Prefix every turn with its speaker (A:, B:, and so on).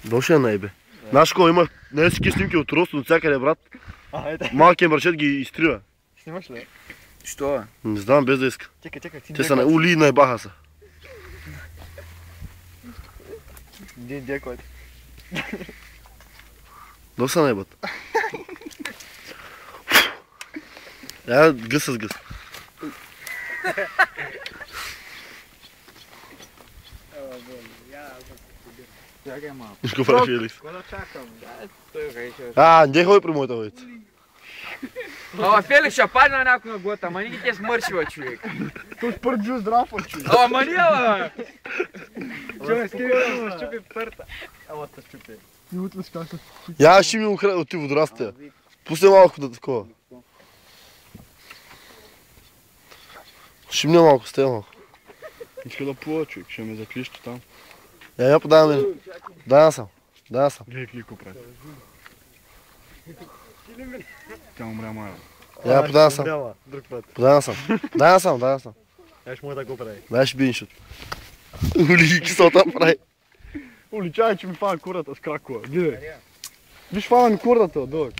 A: Дошъл наебе. Знаеш какво има? Не си снимки от Росто от всякъде, брат. Малкият мърчет ги изтрива.
B: Снимаш ли?
C: Що е?
A: Не знам, без да иска.
B: Чекай,
A: Те са на ули и наебаха са.
B: Един декот.
A: До са наебат. Я гъс с гъс.
C: Чакай малко.
A: Какво прави Феликс?
C: Какво да чакам? Той рече.
A: Не ходи при моята улица.
C: Ама Феликс ще падне на някой на глата, ама не те смършива, човек.
B: Тук пърджу здраво, човек.
C: Ама не, ама!
B: Човек, скири, щупи пърта. Ама те щупи. И утлиш как се щупи.
A: Я ще ми от ти водорастия. Пусни малко да такова. Шимня малко, сте малко.
B: Иска да плува, човек, ще ме заклищи там.
A: Я подавам мен. Дай насам.
B: Гледай клико прави. Тя умря мая.
A: Я подавам сам.
B: Друг път.
A: Подай насам. Дай насам.
B: Я ще може да го прави.
A: Дай ще биншот. Ули, киселта прави.
B: Ули, чай, че ми фана курата с кракова. Гледай. Виж фана ми курата, дълъг.